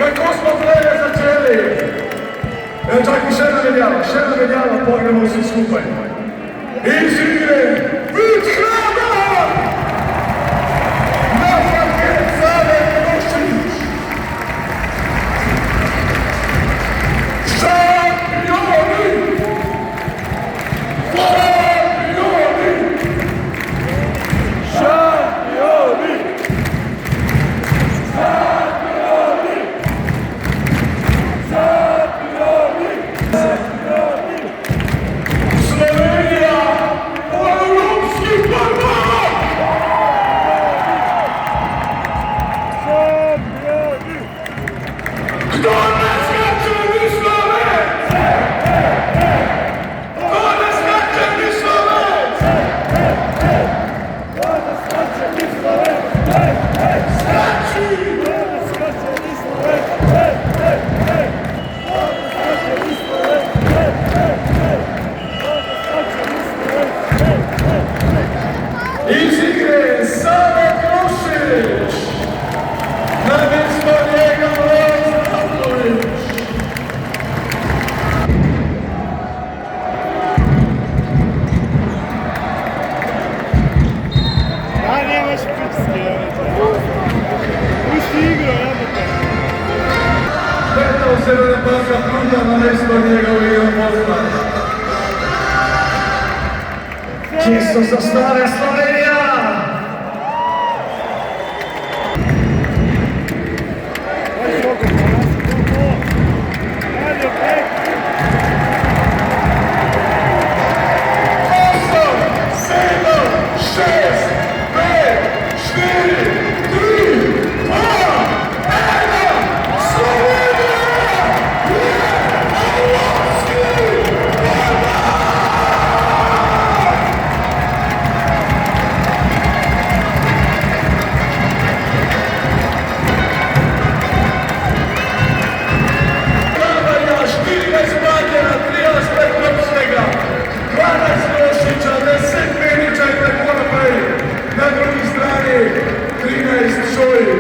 Kako smo plene začeli? Evo čak i še navedjava, pogremo svi skupaj. Iz igre, vid hraba! Na parket Save Milošević! Šampioni! Šampioni! Šampioni! Šampioni! Šampioni! Slovenija! Evropski prvak! Šampioni! Kdo ne skače ni Slovenc? Kdo ne skače ni Slovenc? Kdo ne skače ni Slovenc? Skači! Kdo ne skače ni Slovenc? Kdo ne skače ni Slovenc? Iz igre Save Milošević! Namjesto njega Lojza Pavlović! Da, nemaš pritiske, pusti igru, jebote. 5. Banka Prunda, namjesto njega u igru Mostar. Čisto za stare Slovenija! Na drugi strani 13 Šojić.